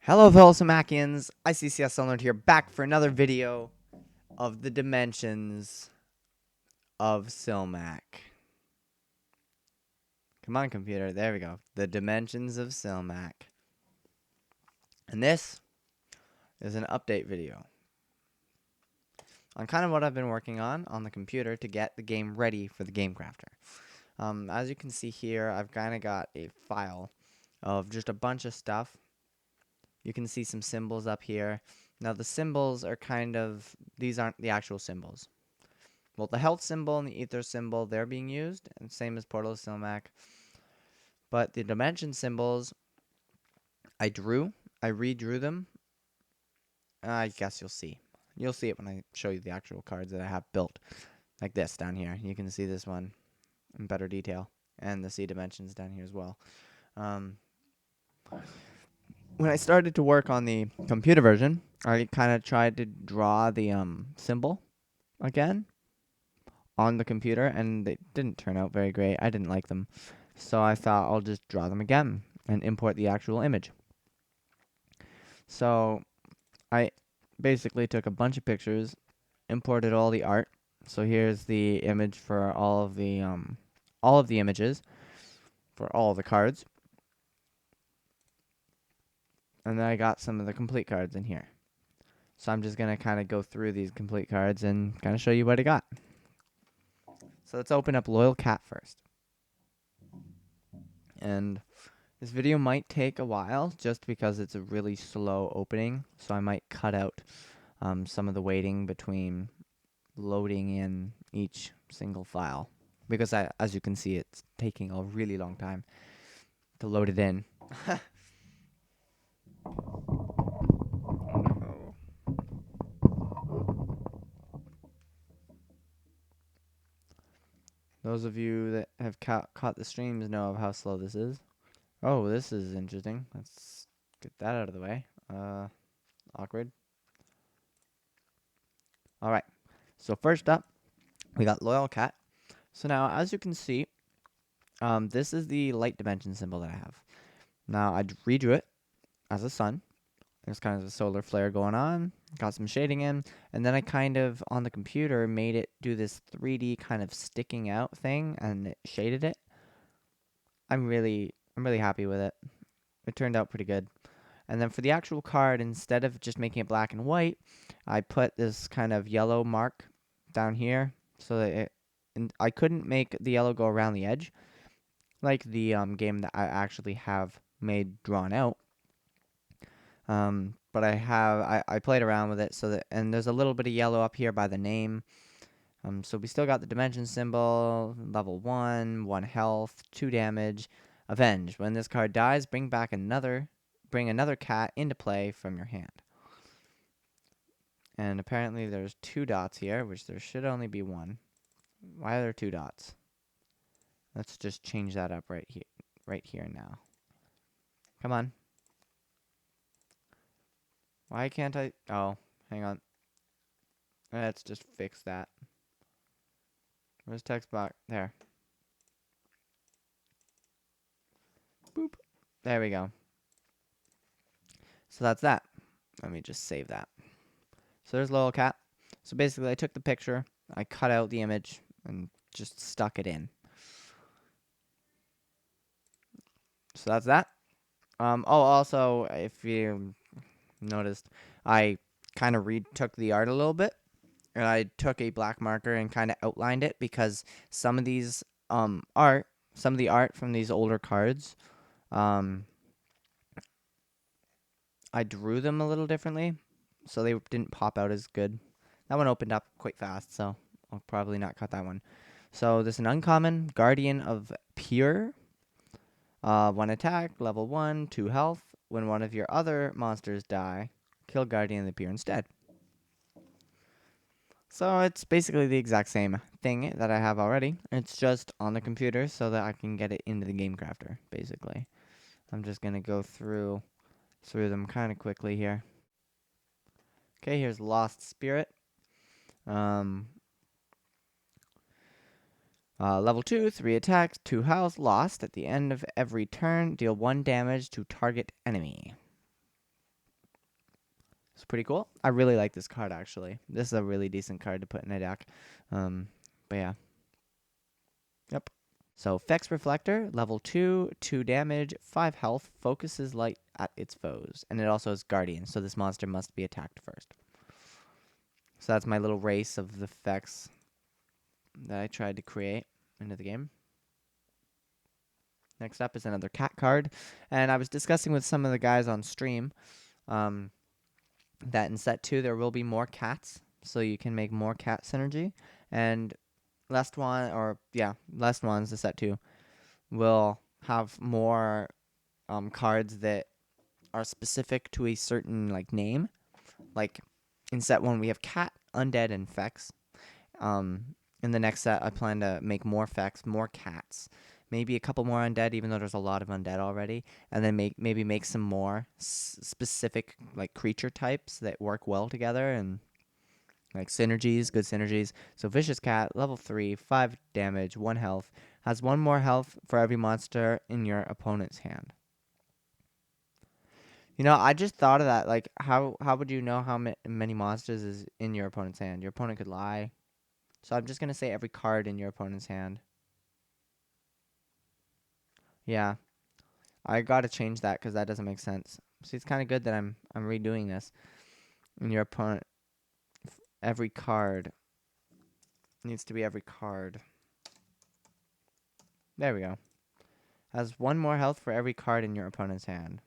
Hello fellow Cilmacians, ICCS Sunlord here, back for another video of the dimensions of Cilmac. Come on computer, there we go. The dimensions of Cilmac. And this is an update video on kind of what I've been working on the computer to get the game ready for the gamecrafter. As you can see here, I've kind of got a file of just a bunch of stuff. You can see some symbols up here. Now the symbols are these aren't the actual symbols. Well, the health symbol and the ether symbol, they're being used, and same as Portal of Cilmac. But the dimension symbols, I redrew them. I guess you'll see. You'll see it when I show you the actual cards that I have built. Like this down here. You can see this one in better detail. And the C dimensions down here as well. When I started to work on the computer version, I kind of tried to draw the symbol again on the computer, and they didn't turn out very great. I didn't like them. So I thought I'll just draw them again and import the actual image. So I basically took a bunch of pictures, imported all the art. So here's the image for all of the images for all the cards. And then I got some of the complete cards in here. So I'm just going to kind of go through these complete cards and kind of show you what I got. So let's open up Loyal Cat first. And this video might take a while just because it's a really slow opening. So I might cut out some of the waiting between loading in each single file. Because as you can see, it's taking a really long time to load it in. Those of you that have caught the streams know of how slow this is. Oh, this is interesting. Let's get that out of the way. Awkward. Alright, so first up, we got Loyal Cat. So now, as you can see, this is the light dimension symbol that I have. Now, I redrew it as a sun. There's kind of a solar flare going on. Got some shading in. And then I kind of, on the computer, made it do this 3D kind of sticking out thing, and it shaded it. I'm really happy with it. It turned out pretty good. And then for the actual card, instead of just making it black and white, I put this kind of yellow mark down here so that I couldn't make the yellow go around the edge like the game that I actually have made drawn out. But I played around with it and there's a little bit of yellow up here by the name. So we still got the dimension symbol, level 1, 1 health, 2 damage, avenge. When this card dies, bring another cat into play from your hand. And apparently there's 2 dots here, which there should only be 1. Why are there 2 dots? Let's just change that up right here now. Come on. Why can't I? Oh, hang on. Let's just fix that. Where's text box? There. Boop. There we go. So that's that. Let me just save that. So there's Loyal Cat. So basically I took the picture, I cut out the image, and just stuck it in. So that's that. Also, if you noticed, I kind of retook the art a little bit. And I took a black marker and kind of outlined it because some of these some of the art from these older cards, I drew them a little differently, so they didn't pop out as good. That one opened up quite fast, so I'll probably not cut that one. So this is an uncommon Guardian of Pure. 1 attack, level 1, 2 health. When one of your other monsters die, kill Guardian of the Pure instead. So it's basically the exact same thing that I have already. It's just on the computer so that I can get it into the gamecrafter, basically. I'm just going to go through them kind of quickly here. Okay, here's Lost Spirit. Level 2, 3 attacks, 2 health, lost. At the end of every turn, deal 1 damage to target enemy. It's pretty cool. I really like this card, actually. This is a really decent card to put in a deck. But yeah. Yep. So, Fex Reflector, level 2, 2 damage, 5 health, focuses light at its foes. And it also has Guardian, so this monster must be attacked first. So that's my little race of the Fex that I tried to create into the game. Next up is another cat card. And I was discussing with some of the guys on stream that in set 2 there will be more cats, so you can make more cat synergy. And last ones to set 2 will have more cards that are specific to a certain like name. Like in set 1 we have cat, undead, and fex. In the next set I plan to make more fex, more cats, maybe a couple more undead, even though there's a lot of undead already, and then maybe make some more specific like creature types that work well together and like synergies, good synergies. So Vicious Cat, level 3, 5 damage, 1 health, has 1 more health for every monster in your opponent's hand. You know, I just thought of that. Like, how would you know how many monsters is in your opponent's hand? Your opponent could lie. So I'm just going to say every card in your opponent's hand. Yeah, I got to change that because that doesn't make sense. See, it's kind of good that I'm redoing this. In your opponent, every card needs to be every card. There we go. Has 1 more health for every card in your opponent's hand.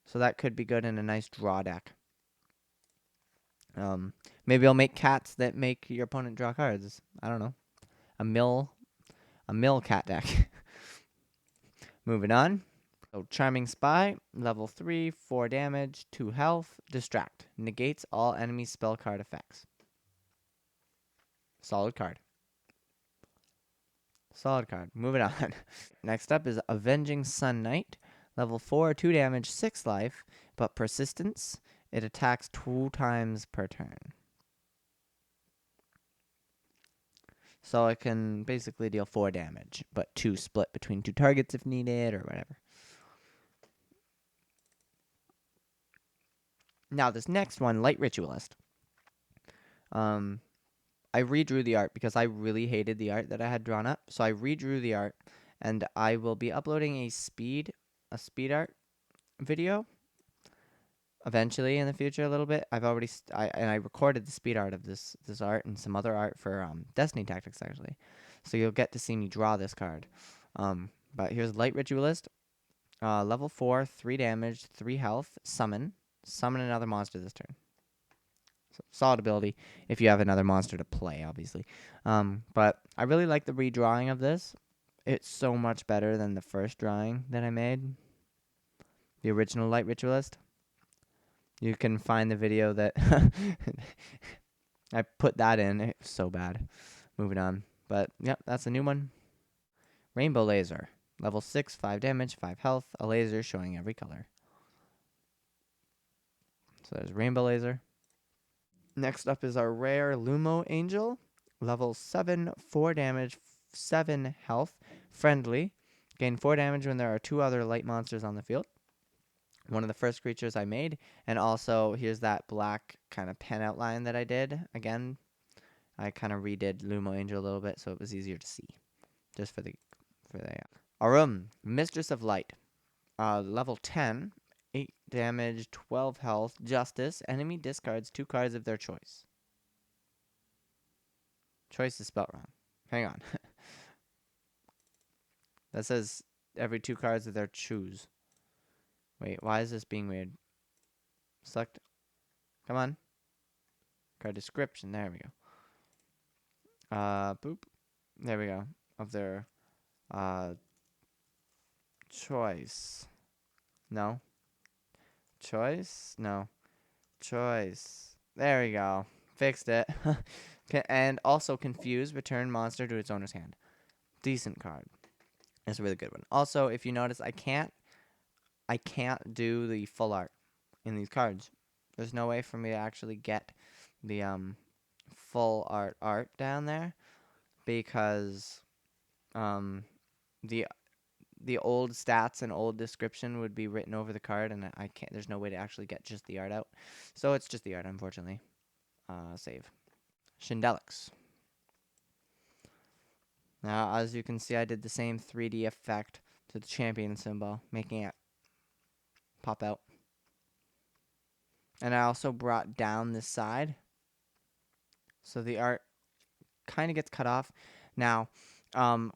So that could be good in a nice draw deck. Maybe I'll make cats that make your opponent draw cards. I don't know. A mill cat deck. Moving on. So Charming Spy, level 3, 4 damage, 2 health, distract. Negates all enemy spell card effects. Solid card. Solid card. Moving on. Next up is Avenging Sun Knight. Level 4, 2 damage, 6 life, but persistence. It attacks 2 times per turn. So it can basically deal 4 damage, but 2 split between 2 targets if needed or whatever. Now this next one, Light Ritualist. I redrew the art because I really hated the art that I had drawn up. So I redrew the art, and I will be uploading a speed art video eventually in the future a little bit. I've already I recorded the speed art of this art and some other art for Destiny Tactics actually. So you'll get to see me draw this card. But here's Light Ritualist, level 4, 3 damage, 3 health, summon another monster this turn. So solid ability if you have another monster to play, obviously. But I really like the redrawing of this. It's so much better than the first drawing that I made. The original Light Ritualist. You can find the video that I put that in. It was so bad. Moving on. But, yep, that's a new one. Rainbow Laser. Level 6, 5 damage, 5 health. A laser showing every color. So there's Rainbow Laser. Next up is our rare Lumo Angel. Level 7, 4 damage, 7 health. Friendly. Gain 4 damage when there are 2 other light monsters on the field. One of the first creatures I made. And also, here's that black kind of pen outline that I did. Again, I kind of redid Lumo Angel a little bit so it was easier to see. Just for the Arum, Mistress of Light. Level 10, 8 damage, 12 health, Justice. Enemy discards 2 cards of their choice. Choice is spelled wrong. Hang on. That says every 2 cards of their choose. Wait, why is this being weird? Select. Come on. Card description. There we go. Boop. There we go. Of their choice. No. Choice? No. Choice. There we go. Fixed it. And also confuse, return monster to its owner's hand. Decent card. It's a really good one. Also, if you notice, I can't do the full art in these cards. There's no way for me to actually get the full art down there because the the old stats and old description would be written over the card, and I can't. There's no way to actually get just the art out, so it's just the art, unfortunately. Save. Shindelics. Now, as you can see, I did the same 3D effect to the champion symbol, making it pop out. And I also brought down this side, so the art kind of gets cut off. Now,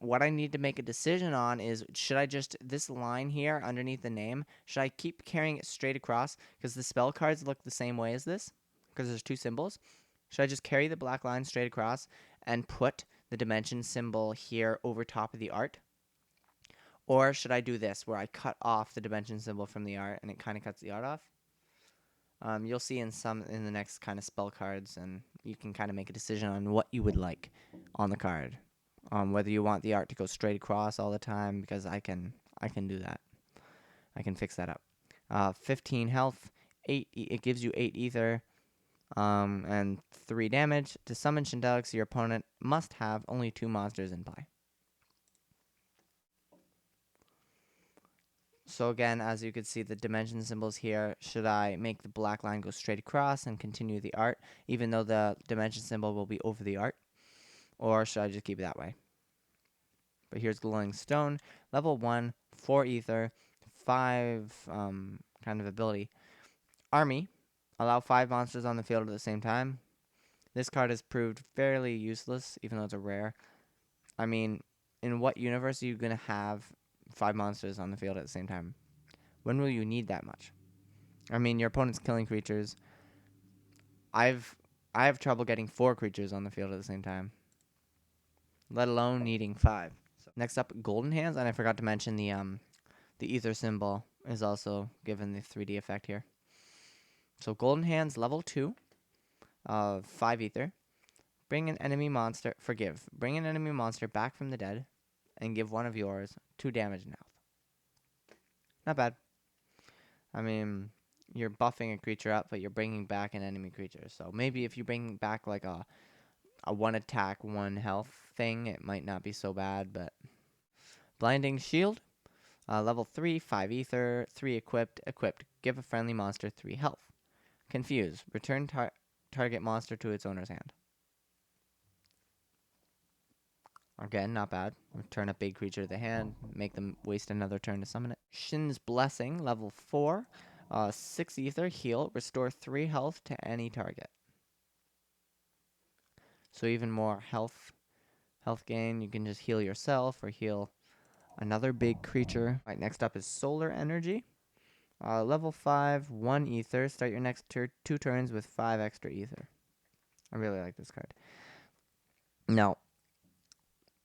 what I need to make a decision on is, should I just, this line here underneath the name, should I keep carrying it straight across? Because the spell cards look the same way as this, because there's two symbols. Should I just carry the black line straight across and put the dimension symbol here over top of the art? Or should I do this, where I cut off the dimension symbol from the art and it kind of cuts the art off? You'll see in the next kind of spell cards, and you can kind of make a decision on what you would like on the card. Whether you want the art to go straight across all the time, because I can do that. I can fix that up. 15 health, it gives you 8 ether, and 3 damage. To summon Shindelics, your opponent must have only 2 monsters in play. So again, as you can see, the dimension symbols here, should I make the black line go straight across and continue the art, even though the dimension symbol will be over the art? Or should I just keep it that way? But here's Glowing Stone, level 1, 4 ether, 5 kind of ability. Army, allow 5 monsters on the field at the same time. This card has proved fairly useless, even though it's a rare. I mean, in what universe are you going to have 5 monsters on the field at the same time? When will you need that much? I mean, your opponent's killing creatures. I have trouble getting 4 creatures on the field at the same time, let alone needing 5. So next up, Golden Hands, and I forgot to mention the ether symbol is also given the 3D effect here. So Golden Hands, level 2, 5 ether. Bring an enemy monster. Bring an enemy monster back from the dead, and give one of yours 2 damage and health. Not bad. I mean, you're buffing a creature up, but you're bringing back an enemy creature. So maybe if you bring back like a 1 attack, 1 health thing, it might not be so bad. But Blinding Shield, level 3, 5 ether, 3 equipped. Give a friendly monster 3 health. Confuse. Return target monster to its owner's hand. Again, not bad. Return a big creature to the hand. Make them waste another turn to summon it. Shin's Blessing, level 4. 6 ether, heal. Restore 3 health to any target. So even more health gain. You can just heal yourself or heal another big creature. All right, next up is Solar Energy. Level 5, 1 ether. Start your next 2 turns with 5 extra ether. I really like this card. Now,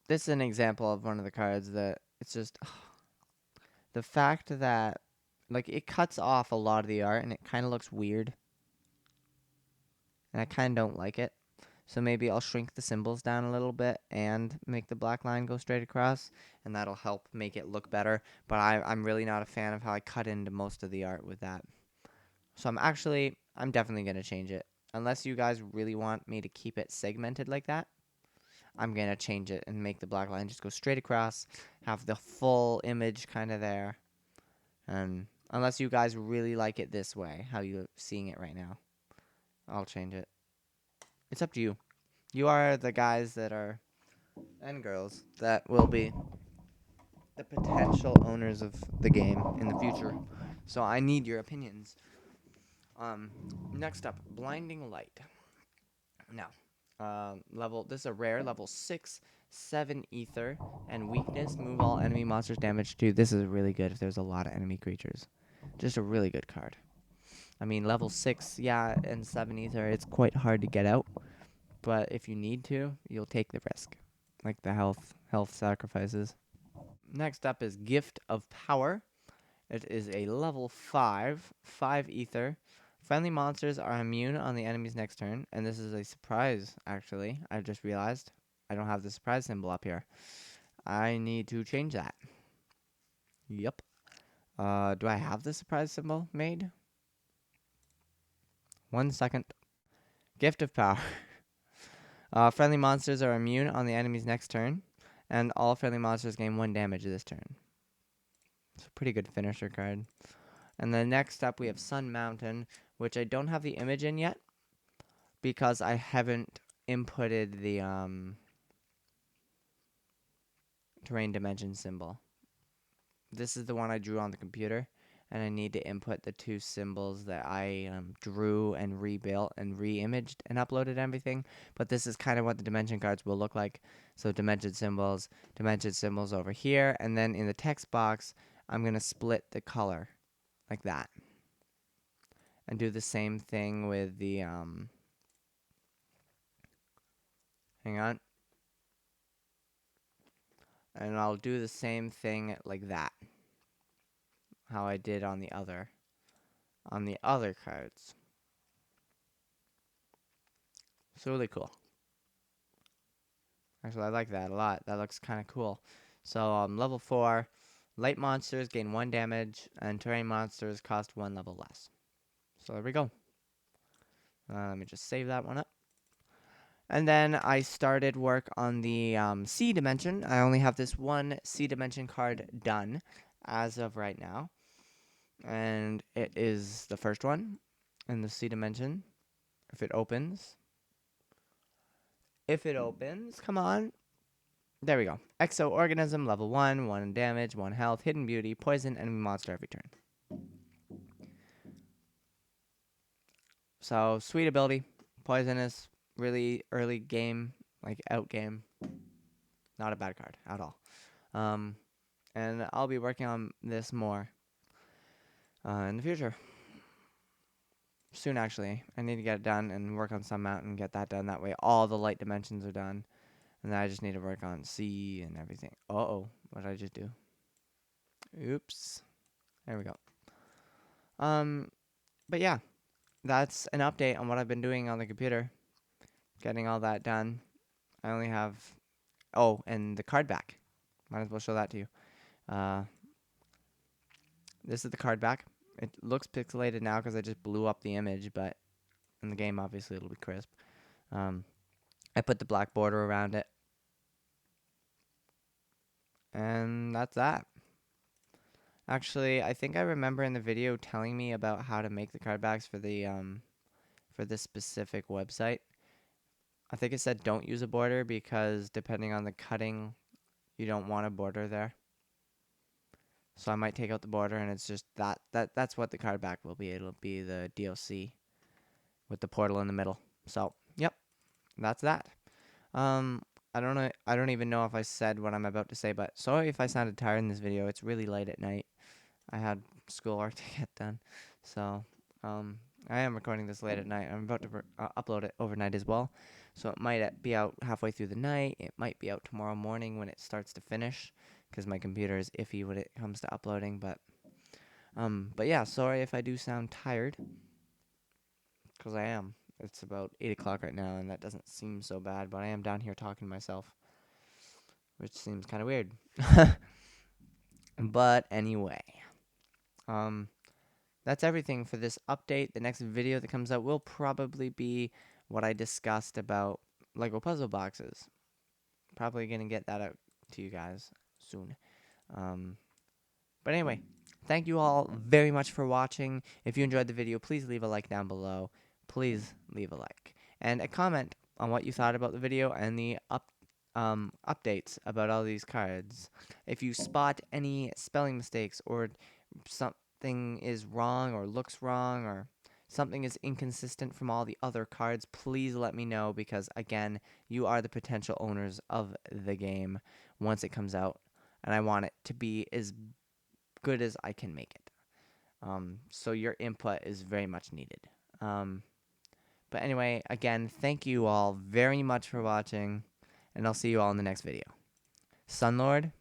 this is an example of one of the cards that it's just the fact that like it cuts off a lot of the art and it kind of looks weird, and I kind of don't like it. So maybe I'll shrink the symbols down a little bit and make the black line go straight across, and that'll help make it look better. But I'm really not a fan of how I cut into most of the art with that. So I'm definitely going to change it. Unless you guys really want me to keep it segmented like that, I'm going to change it and make the black line just go straight across, have the full image kind of there. And unless you guys really like it this way, how you're seeing it right now, I'll change it. It's up to you. You are the guys that are, and girls, that will be the potential owners of the game in the future. So I need your opinions. Next up, Blinding Light. Now, this is a rare, level 6, 7 ether, and weakness. Move all enemy monsters damage to. This is really good if there's a lot of enemy creatures. Just a really good card. I mean, level 6, yeah, and 7 ether, it's quite hard to get out. But if you need to, you'll take the risk. Like the health sacrifices. Next up is Gift of Power. It is a level 5, 5 ether. Friendly monsters are immune on the enemy's next turn. And this is a surprise, actually. I just realized I don't have the surprise symbol up here. I need to change that. Yep. Do I have the surprise symbol made? 1 second. Gift of Power. Friendly monsters are immune on the enemy's next turn. And all friendly monsters gain 1 damage this turn. It's a pretty good finisher card. And then next up we have Sun Mountain, which I don't have the image in yet because I haven't inputted the terrain dimension symbol. This is the one I drew on the computer, and I need to input the two symbols that I drew and rebuilt and re-imaged and uploaded everything. But this is kind of what the dimension cards will look like. So dimension symbols over here, and then in the text box, I'm going to split the color like that. And do the same thing with the, hang on. And I'll do the same thing like that. How I did on the other cards. It's really cool. Actually, I like that a lot. That looks kind of cool. So, level 4, light monsters gain 1 damage, and terrain monsters cost 1 level less. So, there we go. Let me just save that one up. And then I started work on the C dimension. I only have this one C dimension card done as of right now. And it is the first one in the C dimension. If it opens, come on. There we go. Exo-organism, level 1, 1 damage, 1 health, hidden beauty, poison, enemy monster every turn. So, sweet ability. Poisonous, really early game, like out game. Not a bad card at all. And I'll be working on this more in the future. Soon, actually. I need to get it done and work on Sun Mountain and get that done. That way all the light dimensions are done. And then I just need to work on C and everything. Uh-oh. What did I just do? Oops. There we go. But yeah. That's an update on what I've been doing on the computer. Getting all that done. I only have... Oh, and the card back. Might as well show that to you. This is the card back. It looks pixelated now because I just blew up the image, but in the game, obviously, it'll be crisp. I put the black border around it. And that's that. Actually, I think I remember in the video telling me about how to make the card backs for the for this specific website. I think it said don't use a border because depending on the cutting, you don't want a border there. So I might take out the border, and it's just that's what the card back will be. It'll be the DOC with the portal in the middle. So, yep. That's that. I don't know. I don't even know if I said what I'm about to say, but sorry if I sounded tired in this video. It's really late at night. I had schoolwork to get done, so I am recording this late at night. I'm about to upload it overnight as well, so it might be out halfway through the night. It might be out tomorrow morning when it starts to finish, because my computer is iffy when it comes to uploading. But yeah, sorry if I do sound tired, because I am. It's about 8 o'clock right now, and that doesn't seem so bad, but I am down here talking to myself, which seems kind of weird. But anyway, that's everything for this update. The next video that comes out will probably be what I discussed about Lego puzzle boxes. Probably going to get that out to you guys soon. But anyway, thank you all very much for watching. If you enjoyed the video, please leave a like down below. Please leave a like. And a comment on what you thought about the video and the updates about all these cards. If you spot any spelling mistakes or something is wrong or looks wrong or something is inconsistent from all the other cards, please let me know, because again, you are the potential owners of the game once it comes out, and I want it to be as good as I can make it. So your input is very much needed. But anyway, again, thank you all very much for watching, and I'll see you all in the next video. Sunlord,